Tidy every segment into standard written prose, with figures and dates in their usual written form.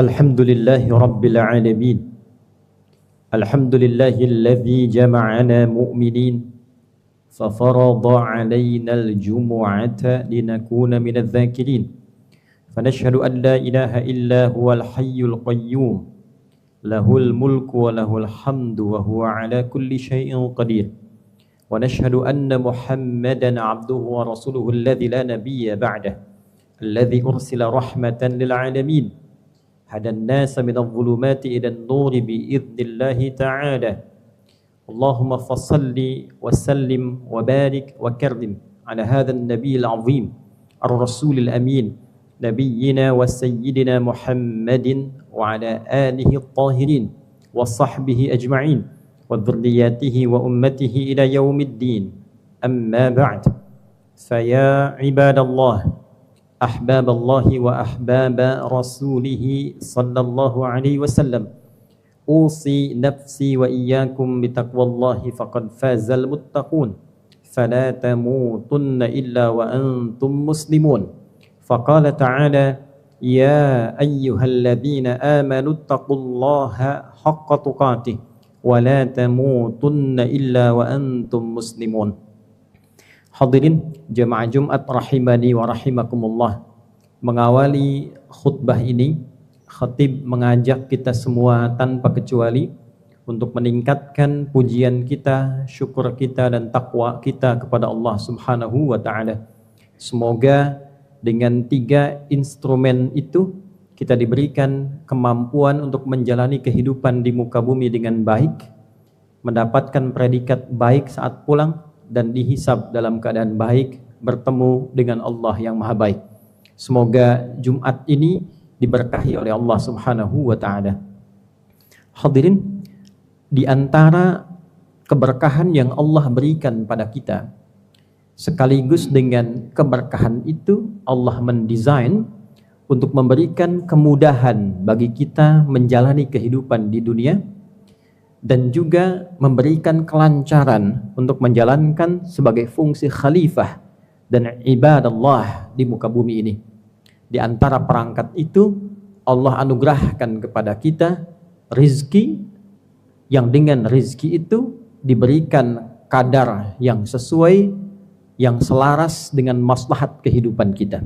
Alhamdulillahi Rabbil Alamin. Alhamdulillahilladzi jama'ana mu'minin fafarada 'alaina al-jumu'ata linakuna minadz zakirin. Fanashhadu an la ilaha illa huwal hayyul qayyum. Lahul mulku wa lahul hamdu wa huwa 'ala kulli syai'in qadir. Wa nashhadu anna Muhammadan 'abduhu wa rasuluhu alladzi la nabiyya ba'dahu. Alladzi ursila rahmatan lil 'alamin. هدى الناس من الظلمات إلى النور بإذن الله تعالى اللهم فصل وسلم وبارك وكرم على هذا النبي العظيم الرسول الأمين نبينا وسيدنا محمد وعلى آله الطاهرين وصحبه أجمعين وذرياته وأمته إلى يوم الدين أما بعد فيا عباد الله أحباب الله وأحباب رسوله صلى الله عليه وسلم أوصي نفسي وإياكم بتقوى الله فقد فاز المتقون فلا تموتن إلا وأنتم مسلمون فقال تعالى يا أيها الذين آمنوا اتقوا الله حق تقاته ولا تموتن إلا وأنتم مسلمون. Hadirin jemaah Jumat rahimani wa rahimakumullah. Mengawali khutbah ini, khatib mengajak kita semua tanpa kecuali untuk meningkatkan pujian kita, syukur kita dan takwa kita kepada Allah Subhanahu wa taala. Semoga dengan 3 instrumen itu kita diberikan kemampuan untuk menjalani kehidupan di muka bumi dengan baik, mendapatkan predikat baik saat pulang dan dihisab dalam keadaan baik, bertemu dengan Allah yang maha baik. Semoga Jumat ini diberkahi oleh Allah Subhanahu wa ta'ala. Hadirin, di antara keberkahan yang Allah berikan pada kita, sekaligus dengan keberkahan itu Allah mendesain untuk memberikan kemudahan bagi kita menjalani kehidupan di dunia, dan juga memberikan kelancaran untuk menjalankan sebagai fungsi khalifah dan ibadallah di muka bumi ini. Di antara perangkat itu, Allah anugerahkan kepada kita rizki, yang dengan rizki itu diberikan kadar yang sesuai, yang selaras dengan maslahat kehidupan kita.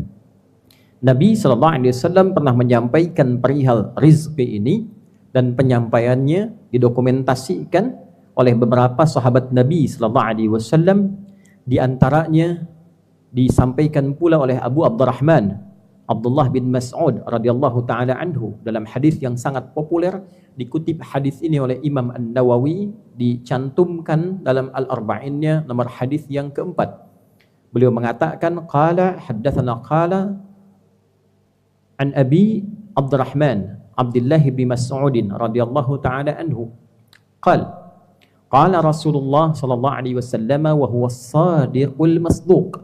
Nabi SAW pernah menyampaikan perihal rizki ini, dan penyampaiannya didokumentasikan oleh beberapa sahabat Nabi SAW. Di antaranya disampaikan pula oleh Abu Abdurrahman Abdullah bin Mas'ud radhiyallahu taala anhu dalam hadis yang sangat populer. Dikutip hadis ini oleh Imam An-Nawawi, dicantumkan dalam Al-Arba'innya nomor hadis yang keempat. Beliau mengatakan qala haddatsana qala an Abi Abdurrahman Abdullah bin Mas'ud radhiyallahu taala anhu qala Rasulullah sallallahu alaihi wasallam wa huwa as-sadiqul masduq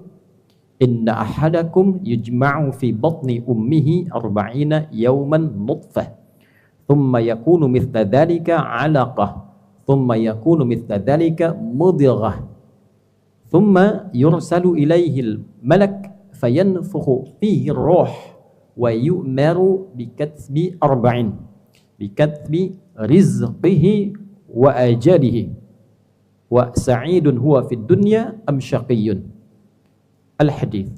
inna ahadakum yujma'u fi batni ummihi 40 yawman nutfah thumma yakunu mithla dhalika 'alaqah thumma yakunu mithla dhalika mudghah thumma yursalu ilayhi al-malak fayanfukhu fihi ar-ruh wa yu'maru bikatbi arba'in bikatbi rizqihi wa ajalihi wa sa'idun huwa fid dunya am syaqiyyun. Al-hadith.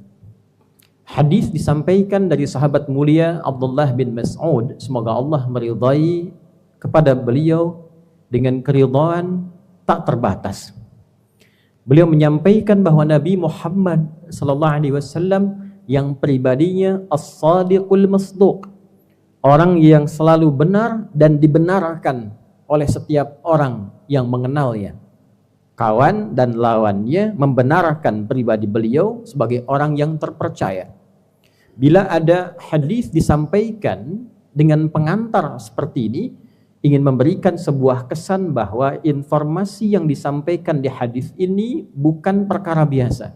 Hadis disampaikan dari sahabat mulia Abdullah bin Mas'ud, semoga Allah meridai kepada beliau dengan keridhaan tak terbatas. Beliau menyampaikan bahwa Nabi Muhammad sallallahu alaihi wasallam yang pribadinya as-sadiqul masduq, orang yang selalu benar dan dibenarkan oleh setiap orang yang mengenalnya. Kawan dan lawannya membenarkan pribadi beliau sebagai orang yang terpercaya. Bila ada hadis disampaikan dengan pengantar seperti ini, ingin memberikan sebuah kesan bahwa informasi yang disampaikan di hadis ini bukan perkara biasa.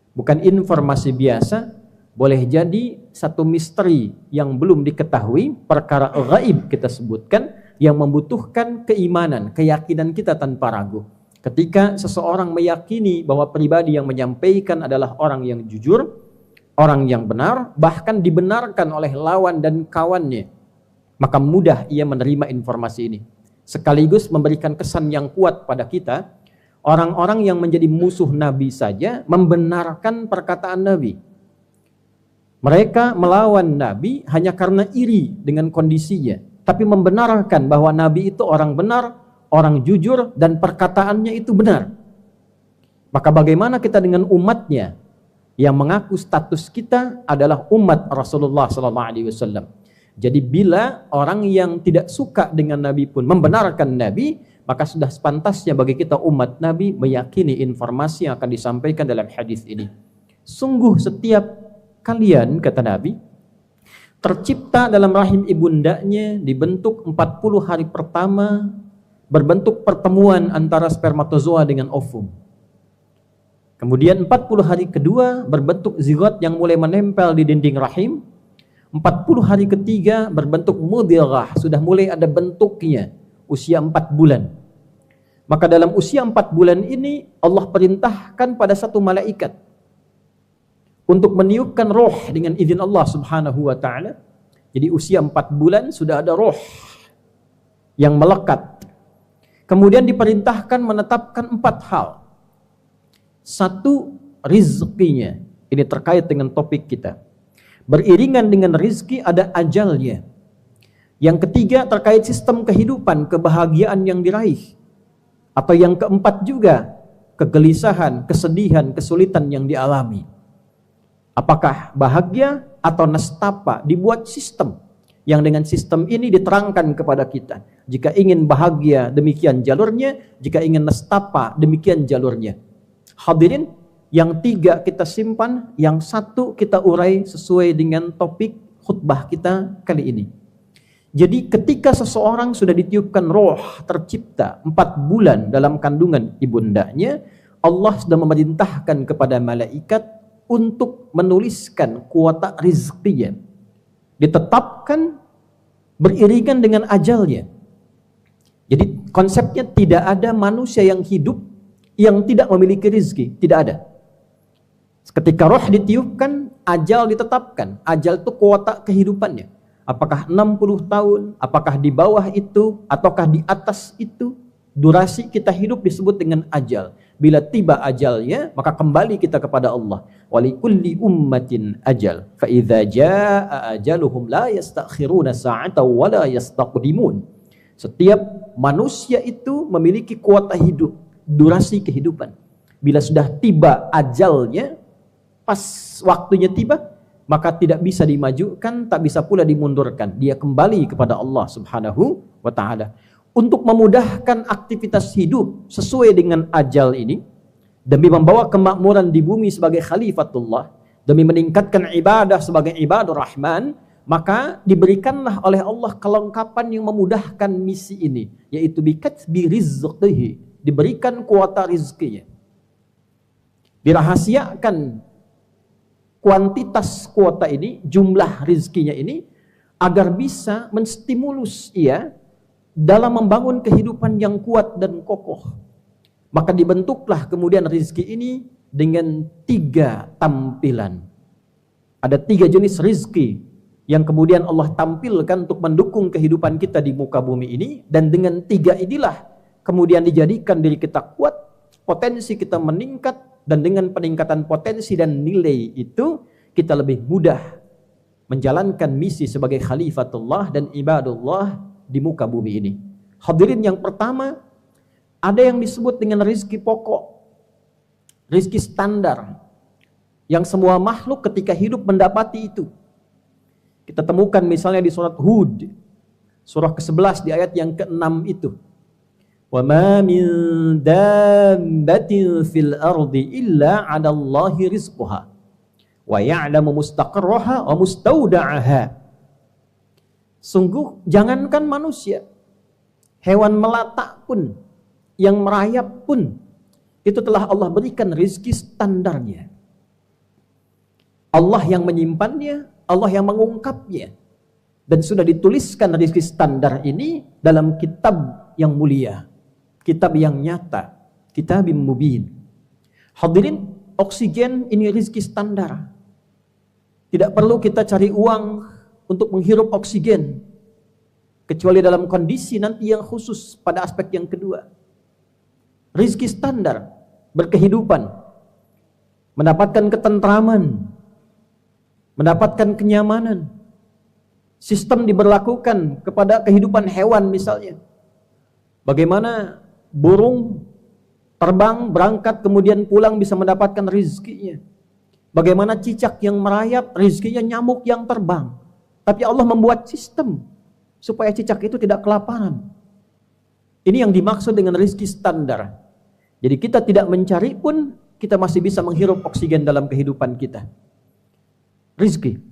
Bukan informasi biasa, boleh jadi satu misteri yang belum diketahui, perkara gaib kita sebutkan, yang membutuhkan keimanan, keyakinan kita tanpa ragu. Ketika seseorang meyakini bahwa pribadi yang menyampaikan adalah orang yang jujur, orang yang benar, bahkan dibenarkan oleh lawan dan kawannya, maka mudah ia menerima informasi ini. Sekaligus memberikan kesan yang kuat pada kita, orang-orang yang menjadi musuh Nabi saja membenarkan perkataan Nabi. Mereka melawan Nabi hanya karena iri dengan kondisinya, tapi membenarkan bahwa Nabi itu orang benar, orang jujur, dan perkataannya itu benar. Maka bagaimana kita dengan umatnya yang mengaku status kita adalah umat Rasulullah SAW? Jadi bila orang yang tidak suka dengan Nabi pun membenarkan Nabi, maka sudah sepantasnya bagi kita umat Nabi meyakini informasi yang akan disampaikan dalam hadis ini. Sungguh setiap kalian, kata Nabi, tercipta dalam rahim ibundanya, dibentuk 40 hari pertama, berbentuk pertemuan antara spermatozoa dengan ovum. Kemudian 40 hari kedua berbentuk zigot yang mulai menempel di dinding rahim. 40 hari ketiga berbentuk mudghah, sudah mulai ada bentuknya, usia 4 bulan. Maka dalam usia 4 bulan ini Allah perintahkan pada satu malaikat untuk meniupkan roh dengan izin Allah Subhanahu wa taala. Jadi usia 4 bulan sudah ada roh yang melekat. Kemudian diperintahkan menetapkan 4 hal. Satu, rizkinya. Ini terkait dengan topik kita. Beriringan dengan rizki ada ajalnya. Yang ketiga terkait sistem kehidupan, kebahagiaan yang diraih. Atau yang keempat juga, kegelisahan, kesedihan, kesulitan yang dialami. Apakah bahagia atau nestapa? Dibuat sistem. Yang dengan sistem ini diterangkan kepada kita. Jika ingin bahagia, demikian jalurnya. Jika ingin nestapa, demikian jalurnya. Hadirin, yang 3 kita simpan, yang 1 kita urai sesuai dengan topik khutbah kita kali ini. Jadi ketika seseorang sudah ditiupkan roh, tercipta 4 bulan dalam kandungan ibundanya, Allah sudah memerintahkan kepada malaikat untuk menuliskan kuota rizkinya. Ditetapkan beriringan dengan ajalnya. Jadi konsepnya tidak ada manusia yang hidup yang tidak memiliki rizki, tidak ada. Ketika roh ditiupkan, ajal ditetapkan. Ajal itu kuota kehidupannya. Apakah 60 tahun, apakah di bawah itu, ataukah di atas itu. Durasi kita hidup disebut dengan ajal. Bila tiba ajalnya, maka kembali kita kepada Allah. Walikulli ummatin ajal. Fa idza jaa ajaluhum la yastakhiruna sa'atan wa la yastaqdimun. Setiap manusia itu memiliki kuota hidup, durasi kehidupan. Bila sudah tiba ajalnya, pas waktunya tiba, maka tidak bisa dimajukan, tak bisa pula dimundurkan. Dia kembali kepada Allah Subhanahu wa taala. Untuk memudahkan aktivitas hidup sesuai dengan ajal ini, demi membawa kemakmuran di bumi sebagai khalifatullah, demi meningkatkan ibadah sebagai ibadur rahman, maka diberikanlah oleh Allah kelengkapan yang memudahkan misi ini, yaitu bikatbi rizqihi, diberikan kuota rizkinya. Dirahasiakan kuantitas kuota ini, jumlah rizkinya ini, agar bisa menstimulus ia dalam membangun kehidupan yang kuat dan kokoh. Maka dibentuklah kemudian rizki ini dengan 3 tampilan. Ada 3 jenis rizki yang kemudian Allah tampilkan untuk mendukung kehidupan kita di muka bumi ini. Dan dengan 3 inilah kemudian dijadikan diri kita kuat, potensi kita meningkat. Dan dengan peningkatan potensi dan nilai itu, kita lebih mudah menjalankan misi sebagai khalifatullah dan ibadullah di muka bumi ini. Hadirin, yang pertama, ada yang disebut dengan rizki pokok, rizki standar, yang semua makhluk ketika hidup mendapati itu. Kita temukan misalnya di surat Hud, surah ke-11 di ayat yang ke-6 itu. وَمَا مِن دَابَّةٍ فِي الْأَرْضِ إِلَّا عَلَى اللَّهِ رِزْقُهَا وَيَعْلَمُ مُسْتَقَرَّهَا وَمُسْتَوْدَعَهَا. Sungguh jangankan manusia, hewan melata pun, yang merayap pun, itu telah Allah berikan rizki standarnya. Allah yang menyimpannya, Allah yang mengungkapnya. Dan sudah dituliskan rizki standar ini dalam kitab yang mulia, kitab yang nyata, kitab yang mubin. Hadirin, oksigen ini rizki standar. Tidak perlu kita cari uang untuk menghirup oksigen. kecuali dalam kondisi nanti yang khusus pada aspek yang kedua. Rizki standar berkehidupan, mendapatkan ketentraman, mendapatkan kenyamanan. Sistem diberlakukan kepada kehidupan hewan misalnya. Bagaimana burung terbang, berangkat, kemudian pulang bisa mendapatkan rizkinya. Bagaimana cicak yang merayap, rizkinya nyamuk yang terbang. Tapi Allah membuat sistem supaya cicak itu tidak kelaparan. Ini yang dimaksud dengan rizki standar. Jadi kita tidak mencari pun, kita masih bisa menghirup oksigen dalam kehidupan kita. Rizki.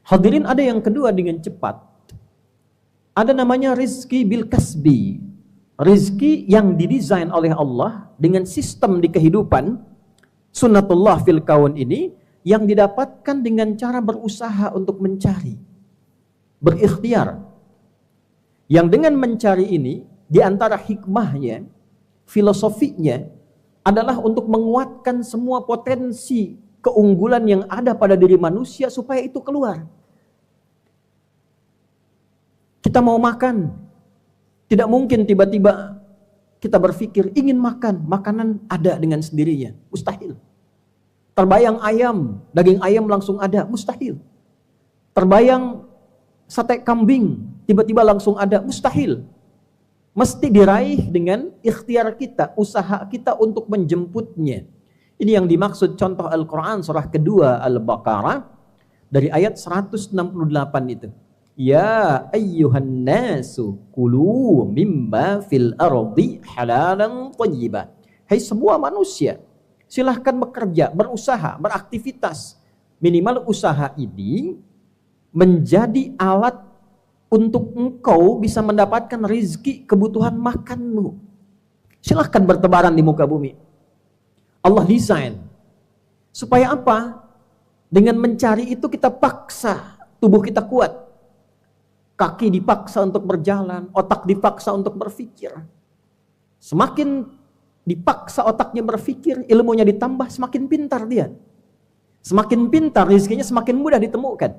Hadirin, ada yang kedua dengan cepat. Ada namanya rizki bil kasbi. Rizki yang didesain oleh Allah dengan sistem di kehidupan, sunnatullah fil kaun ini, yang didapatkan dengan cara berusaha untuk mencari. Berikhtiar. Yang dengan mencari ini, di antara hikmahnya, filosofinya, adalah untuk menguatkan semua potensi keunggulan yang ada pada diri manusia supaya itu keluar. Kita mau makan, tidak mungkin tiba-tiba kita berpikir ingin makan, makanan ada dengan sendirinya, mustahil. Terbayang ayam, daging ayam langsung ada, mustahil. Terbayang sate kambing, tiba-tiba langsung ada, mustahil. Mesti diraih dengan ikhtiar kita, usaha kita untuk menjemputnya. Ini yang dimaksud contoh Al-Quran surah kedua Al-Baqarah dari ayat 168 itu. Ya ayyuhan nasu kulu mimma fil ardi halalan thayyiban. Hai semua manusia, silahkan bekerja, berusaha, beraktivitas. Minimal usaha ini menjadi alat untuk engkau bisa mendapatkan rizki kebutuhan makanmu. Silahkan bertebaran di muka bumi. Allah desain. Supaya apa? Dengan mencari itu kita paksa tubuh kita kuat. Kaki dipaksa untuk berjalan, otak dipaksa untuk berpikir. Semakin dipaksa otaknya berpikir, ilmunya ditambah, semakin pintar dia. Semakin pintar, rizkinya semakin mudah ditemukan.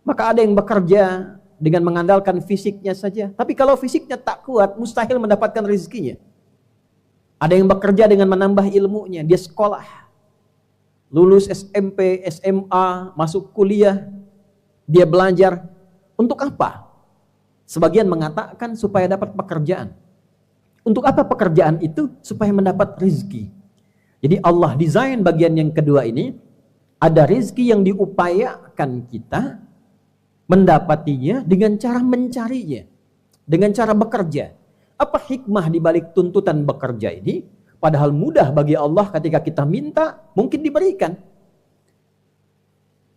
Maka ada yang bekerja dengan mengandalkan fisiknya saja. Tapi kalau fisiknya tak kuat, mustahil mendapatkan rizkinya. Ada yang bekerja dengan menambah ilmunya. Dia sekolah. Lulus SMP, SMA, masuk kuliah. Dia belajar. Untuk apa? Sebagian mengatakan supaya dapat pekerjaan. Untuk apa pekerjaan itu? Supaya mendapat rizki. Jadi Allah desain bagian yang kedua ini. Ada rizki yang diupayakan kita mendapatinya dengan cara mencarinya, dengan cara bekerja. Apa hikmah di balik tuntutan bekerja ini? Padahal mudah bagi Allah ketika kita minta, mungkin diberikan.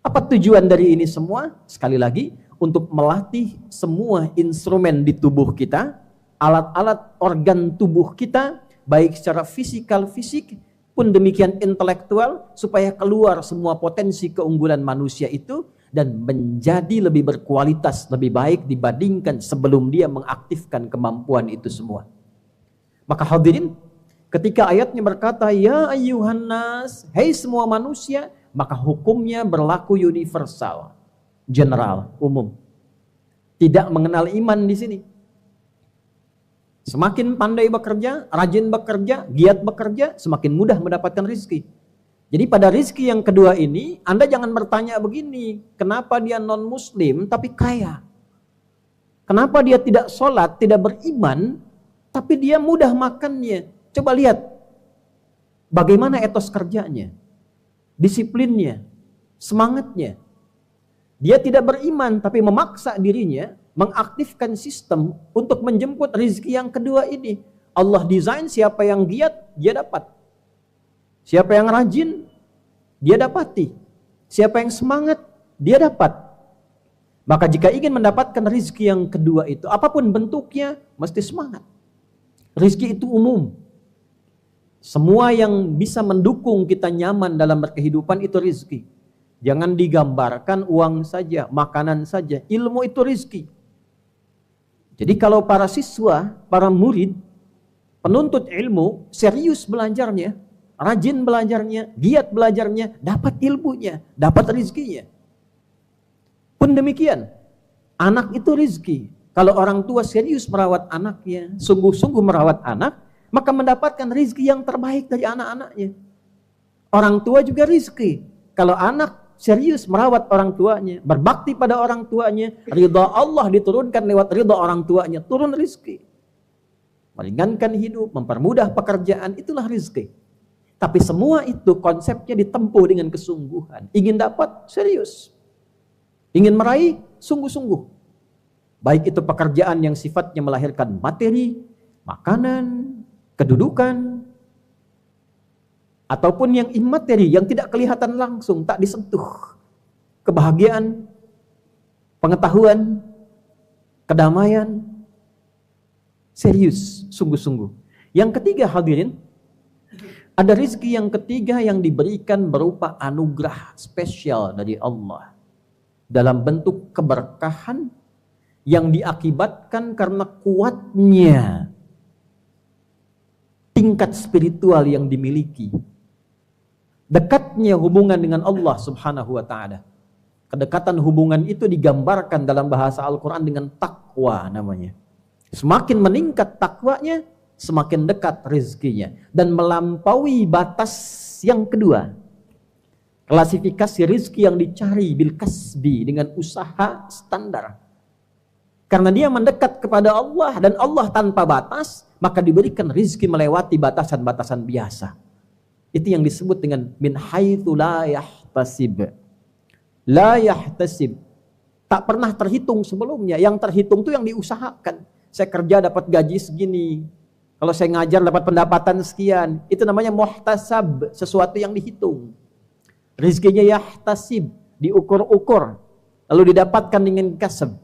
Apa tujuan dari ini semua? Sekali lagi, untuk melatih semua instrumen di tubuh kita, alat-alat organ tubuh kita, baik secara fisik pun demikian intelektual, supaya keluar semua potensi keunggulan manusia itu, dan menjadi lebih berkualitas, lebih baik dibandingkan sebelum dia mengaktifkan kemampuan itu semua. Maka hadirin, ketika ayatnya berkata, ya ayyuhan nas, hai semua manusia, maka hukumnya berlaku universal, general, umum. Tidak mengenal iman di sini. Semakin pandai bekerja, rajin bekerja, giat bekerja, semakin mudah mendapatkan rizki. Jadi pada rizki yang kedua ini, Anda jangan bertanya begini, kenapa dia non-muslim tapi kaya? Kenapa dia tidak sholat, tidak beriman, tapi dia mudah makannya? Coba lihat, bagaimana etos kerjanya, disiplinnya, semangatnya. Dia tidak beriman, tapi memaksa dirinya, mengaktifkan sistem untuk menjemput rizki yang kedua ini. Allah desain siapa yang giat, dia dapat. Siapa yang rajin, dia dapati. Siapa yang semangat, dia dapat. Maka jika ingin mendapatkan rizki yang kedua itu, apapun bentuknya, mesti semangat. Rizki itu umum. Semua yang bisa mendukung kita nyaman dalam berkehidupan itu rizki. Jangan digambarkan uang saja, makanan saja. Ilmu itu rizki. Jadi kalau para siswa, para murid, penuntut ilmu, serius belajarnya, rajin belajarnya, giat belajarnya, dapat ilmunya, dapat rizkinya. Pun demikian, anak itu rizki. Kalau orang tua serius merawat anaknya, sungguh-sungguh merawat anak, maka mendapatkan rizki yang terbaik dari anak-anaknya. Orang tua juga rizki. Kalau anak serius merawat orang tuanya, berbakti pada orang tuanya, ridha Allah diturunkan lewat ridha orang tuanya, turun rizki. Meringankan hidup, mempermudah pekerjaan, itulah rizki. Tapi semua itu konsepnya ditempuh dengan kesungguhan. Ingin dapat, serius. Ingin meraih, sungguh-sungguh. Baik itu pekerjaan yang sifatnya melahirkan materi, makanan, kedudukan, ataupun yang imateri, yang tidak kelihatan langsung, tak disentuh. Kebahagiaan, pengetahuan, kedamaian, serius, sungguh-sungguh. Yang ketiga hadirin, ada rizki yang ketiga yang diberikan berupa anugerah spesial dari Allah. Dalam bentuk keberkahan yang diakibatkan karena kuatnya tingkat spiritual yang dimiliki. Dekatnya hubungan dengan Allah Subhanahu wa ta'ala. Kedekatan hubungan itu digambarkan dalam bahasa Al-Quran dengan takwa namanya. Semakin meningkat takwanya, semakin dekat rizkinya. Dan melampaui batas yang kedua. Klasifikasi rizki yang dicari bil kasbi dengan usaha standar. Karena dia mendekat kepada Allah dan Allah tanpa batas, maka diberikan rizki melewati batasan-batasan biasa. Itu yang disebut dengan min haitsu la yahtasib. La yahtasib. Tak pernah terhitung sebelumnya. Yang terhitung itu yang diusahakan. Saya kerja dapat gaji segini. Kalau saya ngajar dapat pendapatan sekian. Itu namanya muhtasab, sesuatu yang dihitung. Rizkinya yahtasib, diukur-ukur. Lalu didapatkan dengan kasab.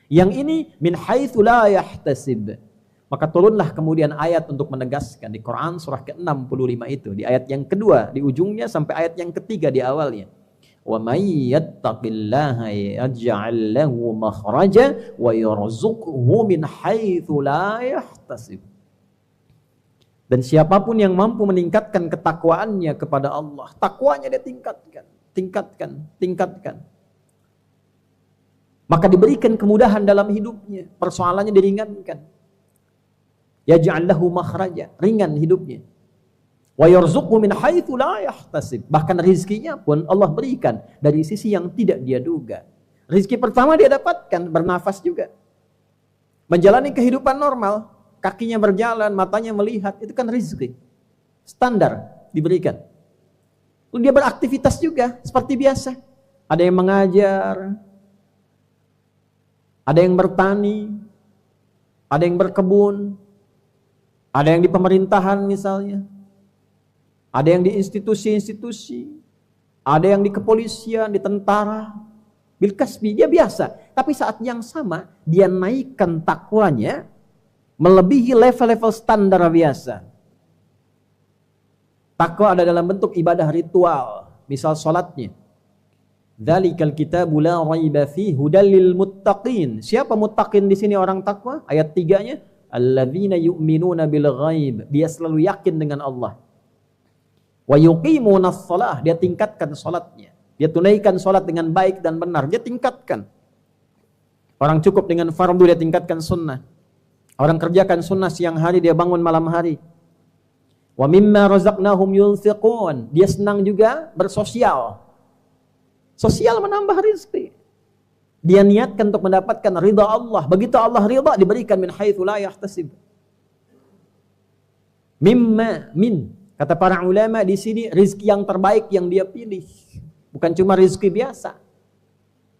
Yang ini min haitsu la yahtasib. Maka turunlah kemudian ayat untuk menegaskan di Quran surah ke-65 itu. Di ayat yang kedua, di ujungnya sampai ayat yang ketiga di awalnya. Wa may yattaqillaha yaj'al lahu makhraja wa yarzuqhu min haitsu la yahtasib. Dan siapapun yang mampu meningkatkan ketakwaannya kepada Allah, takwanya dia tingkatkan. Maka diberikan kemudahan dalam hidupnya, persoalannya diringankan. Yaj'al lahu makhraja, ringan hidupnya. Wa yarzuqhu min haitsu la yahtasib. Bahkan rizkinya pun Allah berikan dari sisi yang tidak dia duga. Rizki pertama dia dapatkan, bernafas juga. Menjalani kehidupan normal, kakinya berjalan, matanya melihat, itu kan rizki. Standar diberikan. Lalu dia beraktivitas juga seperti biasa. Ada yang mengajar, ada yang bertani, ada yang berkebun, ada yang di pemerintahan misalnya, ada yang di institusi-institusi, ada yang di kepolisian, di tentara, bil kasbi, dia biasa. Tapi saat yang sama, dia naikkan takwanya melebihi level-level standar biasa. Takwa ada dalam bentuk ibadah ritual, misal sholatnya. Dzalikal kitabu la raiba fihi hudal lil muttaqin. Siapa muttaqin di sini orang takwa? Ayat 3-nya, alladzina yu'minuna bil ghaib. Dia selalu yakin dengan Allah. Wa yuqimunas shalah, dia tingkatkan salatnya. Dia tunaikan salat dengan baik dan benar, dia tingkatkan. Orang cukup dengan fardu, dia tingkatkan sunnah. Orang kerjakan sunnah siang hari, dia bangun malam hari. Wa mimma razaqnahum yunfiqun. Dia senang juga bersosial. Sosial menambah rezeki. Dia niatkan untuk mendapatkan ridha Allah. Begitu Allah ridha, diberikan min haitsu la yahtasib. Min. Kata para ulama di sini rezeki yang terbaik yang dia pilih. Bukan cuma rezeki biasa.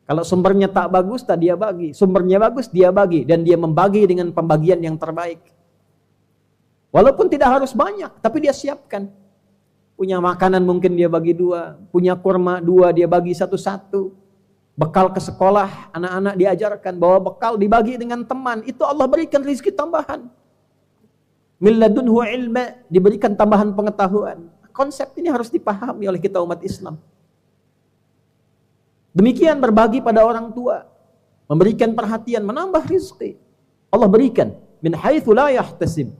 Kalau sumbernya tak bagus, tak dia bagi. Sumbernya bagus, dia bagi. Dan dia membagi dengan pembagian yang terbaik. Walaupun tidak harus banyak, tapi dia siapkan. Punya makanan mungkin dia bagi 2. Punya kurma 2, dia bagi 1-1. Bekal ke sekolah, anak-anak diajarkan. Bawa bekal dibagi dengan teman. Itu Allah berikan rezeki tambahan. Min ladunhu ilma, diberikan tambahan pengetahuan. Konsep ini harus dipahami oleh kita umat Islam. Demikian berbagi pada orang tua. Memberikan perhatian, menambah rezeki. Allah berikan. Min haitsu la yahtasib.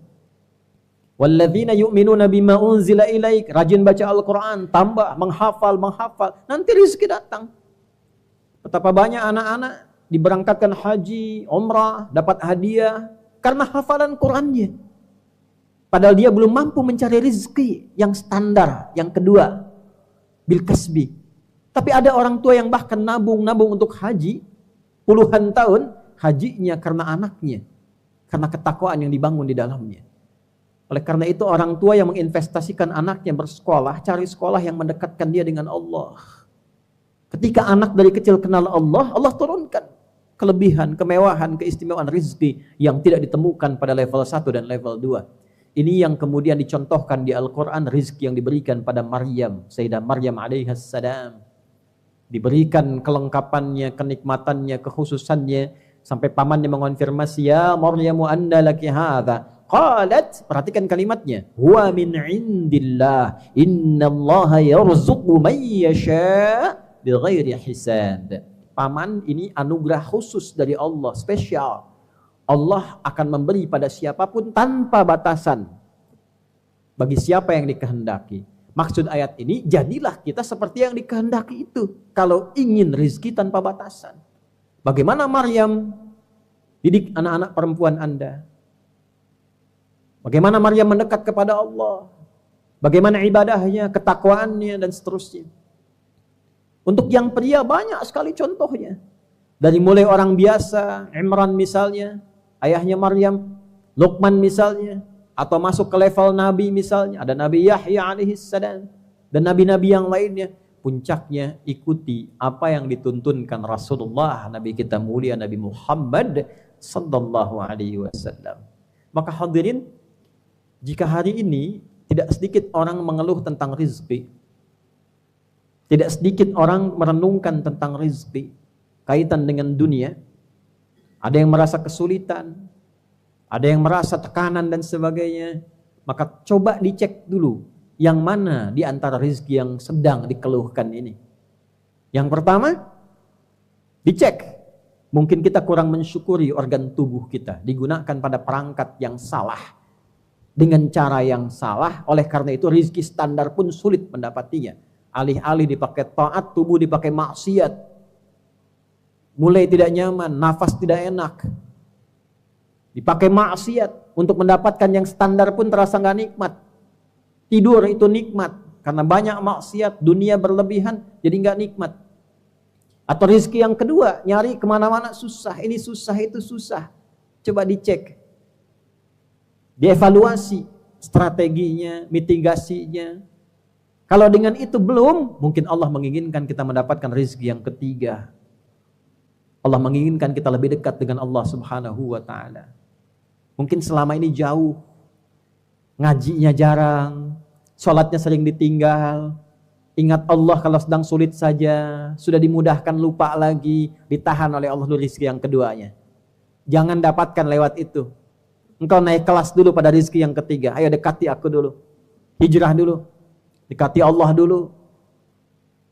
Walladzina yu'minuna bima unzila ilaik, rajin baca Al-Quran, tambah, menghafal. Nanti rezeki datang. Betapa banyak anak-anak diberangkatkan haji, umrah, dapat hadiah karena hafalan Qur'annya. Padahal dia belum mampu mencari rezeki yang standar. Yang kedua, bil kasbi. Tapi ada orang tua yang bahkan nabung untuk haji puluhan tahun, hajinya karena anaknya, karena ketakwaan yang dibangun di dalamnya. Oleh karena itu orang tua yang menginvestasikan anaknya bersekolah, cari sekolah yang mendekatkan dia dengan Allah. Ketika anak dari kecil kenal Allah, Allah turunkan kelebihan, kemewahan, keistimewaan rezeki yang tidak ditemukan pada level 1 dan level 2. Ini yang kemudian dicontohkan di Al-Quran, rezeki yang diberikan pada Maryam, Sayyidah Maryam alaihassalam. Diberikan kelengkapannya, kenikmatannya, kekhususannya, sampai pamannya mengonfirmasi, ya Maryamu anna laki hadha. Qalat, perhatikan kalimatnya, huwa min indillah, innallaha yarzuqu man yasha' bighairi hisab. Paman, ini anugerah khusus dari Allah, spesial. Allah akan memberi pada siapapun tanpa batasan. Bagi siapa yang dikehendaki. Maksud ayat ini, jadilah kita seperti yang dikehendaki itu. Kalau ingin rezeki tanpa batasan. Bagaimana Maryam didik anak-anak perempuan Anda? Bagaimana Maryam mendekat kepada Allah? Bagaimana ibadahnya, ketakwaannya, dan seterusnya. Untuk yang pria banyak sekali contohnya. Dari mulai orang biasa, Imran misalnya, ayahnya Maryam, Luqman misalnya, atau masuk ke level Nabi misalnya, ada Nabi Yahya alaihissalam, dan Nabi-Nabi yang lainnya. Puncaknya ikuti apa yang dituntunkan Rasulullah, Nabi kita mulia, Nabi Muhammad sallallahu alaihi wasallam. Maka hadirin, jika hari ini tidak sedikit orang mengeluh tentang rizki, tidak sedikit orang merenungkan tentang rizki, kaitan dengan dunia, ada yang merasa kesulitan, ada yang merasa tekanan dan sebagainya, maka coba dicek dulu yang mana di antara rezeki yang sedang dikeluhkan ini. Yang pertama, dicek. Mungkin kita kurang mensyukuri organ tubuh kita, digunakan pada perangkat yang salah, dengan cara yang salah. Oleh karena itu rezeki standar pun sulit mendapatinya. Alih-alih dipakai taat, tubuh dipakai maksiat. Mulai tidak nyaman, nafas tidak enak. Dipakai maksiat untuk mendapatkan yang standar pun terasa nggak nikmat. Tidur itu nikmat, karena banyak maksiat, dunia berlebihan, jadi nggak nikmat. Atau rezeki yang kedua, nyari kemana-mana susah, ini susah, itu susah. Coba dicek, dievaluasi strateginya, mitigasinya. Kalau dengan itu belum, mungkin Allah menginginkan kita mendapatkan rezeki yang ketiga. Allah menginginkan kita lebih dekat dengan Allah subhanahu wa ta'ala. Mungkin selama ini jauh, ngajinya jarang, sholatnya sering ditinggal, ingat Allah kalau sedang sulit saja, sudah dimudahkan lupa lagi, ditahan oleh Allah dulu rezeki yang keduanya. Jangan dapatkan lewat itu. Engkau naik kelas dulu pada rezeki yang ketiga. Ayo dekati aku dulu, hijrah dulu, dekati Allah dulu.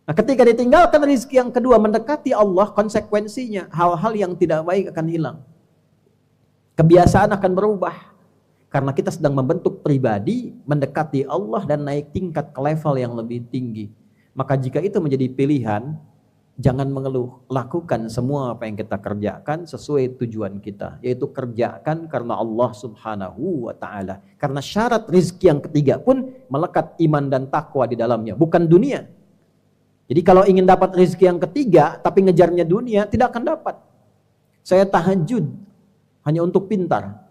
Nah, ketika ditinggalkan rezeki yang kedua, mendekati Allah, konsekuensinya hal-hal yang tidak baik akan hilang. Kebiasaan akan berubah. Karena kita sedang membentuk pribadi, mendekati Allah dan naik tingkat ke level yang lebih tinggi. Maka jika itu menjadi pilihan, jangan mengeluh. Lakukan semua apa yang kita kerjakan sesuai tujuan kita. Yaitu kerjakan karena Allah subhanahu wa ta'ala. Karena syarat rezeki yang ketiga pun melekat iman dan takwa di dalamnya. Bukan dunia. Jadi kalau ingin dapat rezeki yang ketiga, tapi ngejarnya dunia, tidak akan dapat. Saya tahajud hanya untuk pintar.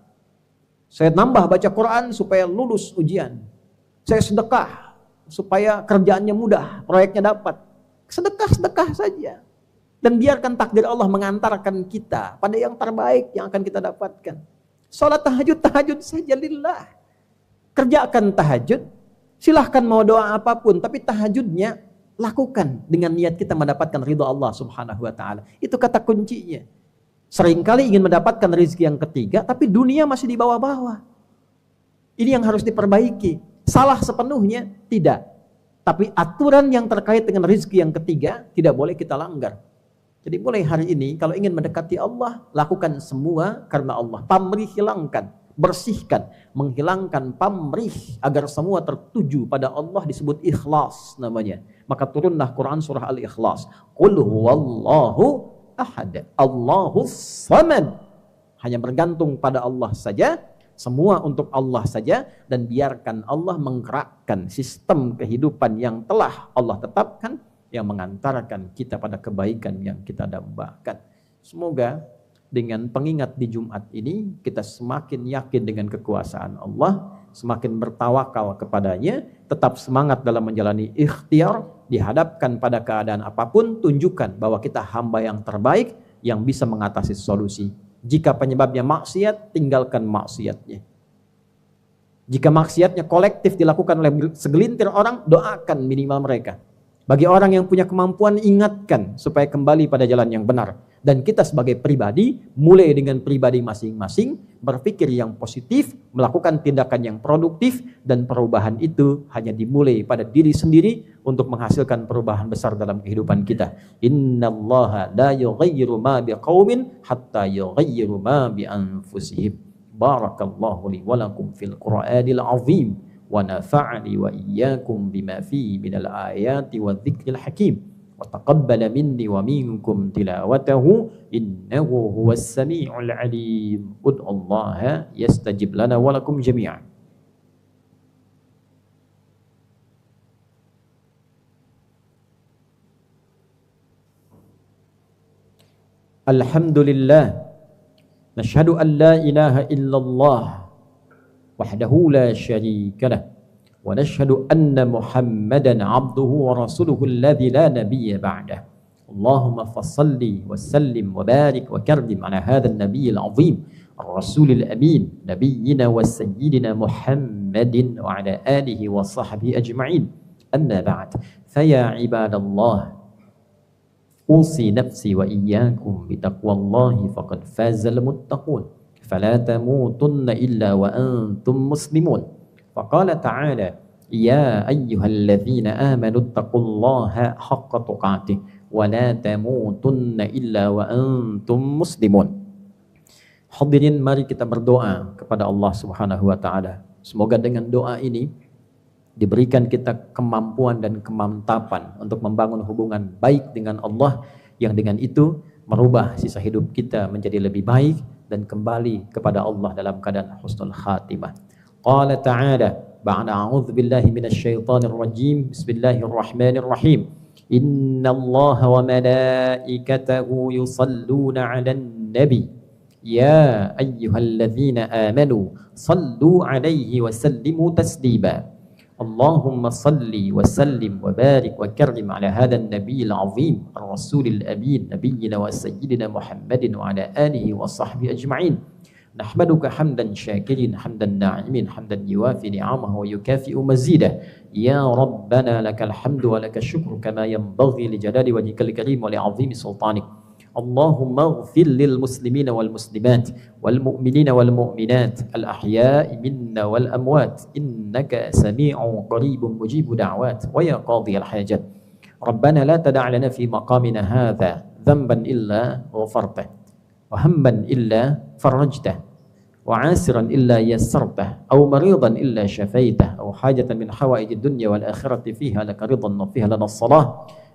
Saya nambah baca Quran supaya lulus ujian. Saya sedekah supaya kerjaannya mudah, proyeknya dapat. Sedekah-sedekah saja. Dan biarkan takdir Allah mengantarkan kita pada yang terbaik yang akan kita dapatkan. Salat tahajud saja lillah. Kerjakan tahajud, silahkan mau doa apapun, tapi tahajudnya lakukan dengan niat kita mendapatkan ridha Allah subhanahu wa ta'ala. Itu kata kuncinya. Seringkali ingin mendapatkan rezeki yang ketiga, tapi dunia masih di bawah-bawah. Ini yang harus diperbaiki. Salah sepenuhnya? Tidak. Tapi aturan yang terkait dengan rezeki yang ketiga, tidak boleh kita langgar. Jadi mulai hari ini, kalau ingin mendekati Allah, lakukan semua karena Allah. Pamrih hilangkan. Bersihkan, menghilangkan pamrih agar semua tertuju pada Allah, disebut ikhlas namanya. Maka turunlah Quran surah Al-Ikhlas. Qul huwallahu ahad. Allahus samad. Hanya bergantung pada Allah saja, semua untuk Allah saja, dan biarkan Allah menggerakkan sistem kehidupan yang telah Allah tetapkan, yang mengantarkan kita pada kebaikan yang kita dambakan. Semoga dengan pengingat di Jumat ini, kita semakin yakin dengan kekuasaan Allah, semakin bertawakal kepadanya, tetap semangat dalam menjalani ikhtiar, dihadapkan pada keadaan apapun, tunjukkan bahwa kita hamba yang terbaik, yang bisa mengatasi solusi. Jika penyebabnya maksiat, tinggalkan maksiatnya. Jika maksiatnya kolektif dilakukan oleh segelintir orang, doakan minimal mereka. Bagi orang yang punya kemampuan, ingatkan supaya kembali pada jalan yang benar. Dan kita sebagai pribadi, mulai dengan pribadi masing-masing, berpikir yang positif, melakukan tindakan yang produktif, dan perubahan itu hanya dimulai pada diri sendiri untuk menghasilkan perubahan besar dalam kehidupan kita. Innallaha la yughayyiru ma biqaumin hatta yughayyiru ma bi anfusihim. Barakallahu li wa lakum fil Qur'anil azim wa nafa'ani wa iyyakum bima fihi minal ayati wa dzikril hakim. وتقبل مني ومنكم تلاوته إنه هو السميع العليم. ادعوا الله يستجب لنا ولكم جميعا. الحمد لله نشهد أن لا إله إلا الله وحده لا شريك له ونشهد أن محمدا عبده ورسوله الذي لا نبي بعده. اللهم فصل وسلم وبارك وكرم على هذا النبي العظيم الرسول الأمين نبينا وسيدنا محمد وعلى آله وصحبه أجمعين. أما بعد فيا عباد الله أوصي نفسي وإياكم بتقوى الله فقد فاز المتقون فلا تموتن إلا وأنتم مسلمون. فقال تعالى يا أيها الذين آمنوا اتقوا الله حق تقاته ولا تموتن إلا وأنتم مسلمون. Hadirin, mari kita berdoa kepada Allah Subhanahu wa taala. Semoga dengan doa ini diberikan kita kemampuan dan kemantapan untuk membangun hubungan baik dengan Allah, yang dengan itu merubah sisa hidup kita menjadi lebih baik dan kembali kepada Allah dalam keadaan husnul khatimah. قال تعالى بعد أعوذ بالله من الشيطان الرجيم بسم الله الرحمن الرحيم إن الله وملائكته يصلون على النبي يا أيها الذين آمنوا صلوا عليه وسلموا تسليما اللهم صل وسلم وبارك وكرم على هذا النبي العظيم الرسول الأمين نبينا وسيدنا محمد وعلى آله وصحبه أجمعين. نحمدك حمدا شاكرين حمدا ناعمين حمدا يوافي نعمه ويكافئ مزيده. يا ربنا لك الحمد ولك الشكر كما ينبغي لجلال وجهك الكريم ولعظيم سلطانك. اللهم اغفر للمسلمين والمسلمات والمؤمنين والمؤمنات الأحياء منا والأموات إنك سميع قريب مجيب دعوات ويا قاضي الحاجات. ربنا لا تدع لنا في مقامنا هذا ذنبا إلا غفرته وهما إلا فرجته وعاسرا إلا يسرته أو مريضا إلا شفيته أو حاجة من حوائج الدنيا والآخرة فيها لك رضا وفيها لنا الصلاة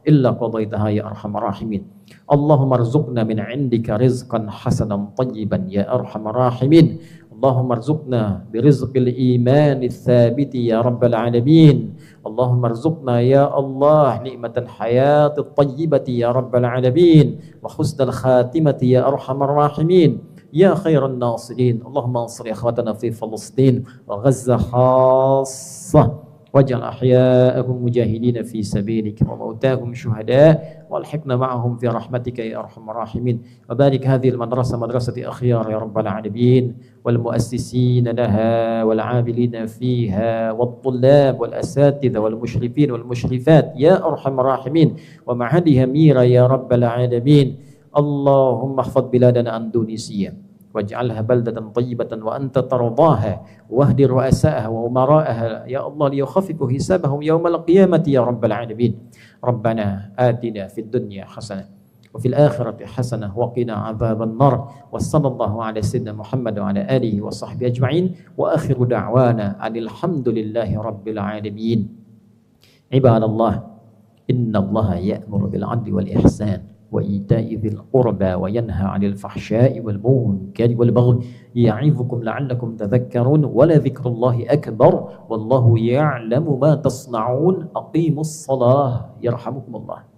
إلا قضيتها يا أرحم الراحمين. اللهم ارزقنا من عندك رزقا حسنا طيبا يا أرحم الراحمين. اللهم ارزقنا برزق الإيمان الثابت يا رب العالمين. اللهم ارزقنا يا الله نعمة الحياة الطيبة يا رب العالمين وحسن الخاتمة يا أرحم الراحمين يا خير الناصرين. اللهم انصر إخوتنا في فلسطين وغزة خاصة واجعل أحياءهم مجاهدين في سبيلك وموتاهم شهداء والحقنا معهم في رحمتك يا أرحم الراحمين. وبارك هذه المدرسة مدرسة أخيار يا رب العالمين والمؤسسين لها والعاملين فيها والطلاب والأساتذة والمشرفين والمشرفات يا أرحم الراحمين ومعهدها ميرا يا رب العالمين. اللهم احفظ بلادنا أندونيسيا واجعلها بلدة طيبة وأنت ترضاها واهد رؤساءها وأمراءها يا الله ليخففوا حسابهم يوم القيامة يا رب العالمين. ربنا آتنا في الدنيا حسنة وفي الآخرة حسنة وقنا عذاب النار. وصلى الله على سيدنا محمد وعلى آله وصحبه أجمعين وآخر دعوانا أن الحمد لله رب العالمين. عباد الله إن الله يأمر بالعدل والإحسان وإيتاء ذي القربى وينهى عن الفحشاء والمنكر والبغي يعظكم لعلكم تذكرون ولذكر الله أكبر والله يعلم ما تصنعون أقيموا الصلاة يرحمكم الله.